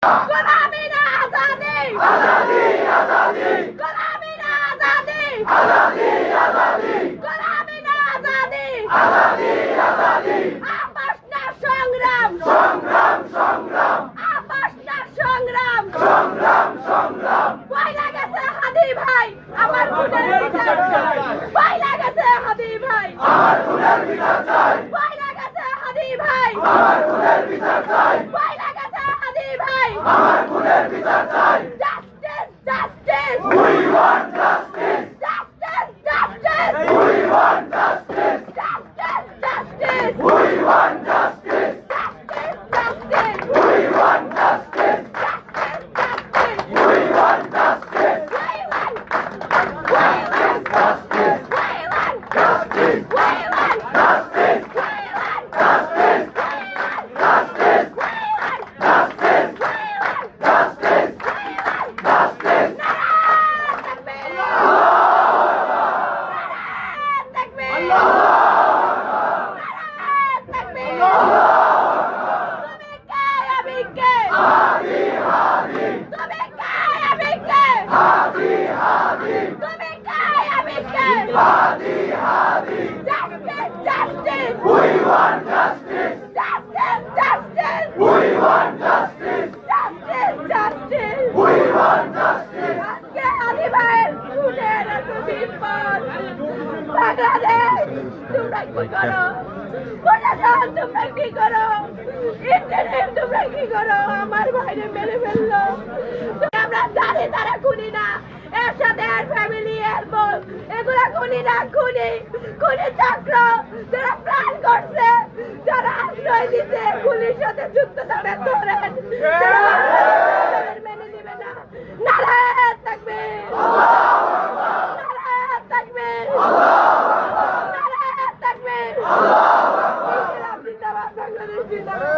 गुलामी ना आजादी आजादी आजादी गुलामी ना आजादी आजादी आजादी गुलामी ना आजादी आजादी आजादी आपस ना संग्राम संग्राम संग्राम आपस ना संग्राम संग्राम संग्राम পয়লা গেছে হাদি ভাই আমার খুনের বিচার চাই পয়লা গেছে হাদি ভাই আমার খুনের বিচার চাই পয়লা গেছে হাদি ভাই আমার খুনের বিচার চাই পয়লা গেছে হাদি ভাই আমার খুনের বিচার চাই justice justice we want justice justice justice we want justice justice justice we want justice justice justice we want justice justice justice we want justice we want justice we want justice we want justice we want justice justice we want justice We want justice. Justice, justice. We want justice. Justice, justice. We want justice. আজকে আলী ভাইয়ের খুনের এতদিন পর বাংলাদেশ তোমরা কি করো? প্রশাসন তোমরা কি করো? ইন্টারনেট তোমরা কি করো? আমার ভাইরে মেরে ফেললো। আমরা জানি তারা খুনি না। এর সাথে এর ফ্যামিলি এর বোন এগুলা খুনি না, খুনি খুনি চক্র যারা প্ল্যান করছে, যারা আশ্রয় দিতে খুনির সাথে যুক্ত তারা ধরেন মেনে দিবে না। নারায়ণ তাকবীর, নারায়ণ তাকবীর, নারায়ণ তাকবীর, ইসলাম জিন্দাবাদ, বাংলাদেশ জিন্দাবাদ।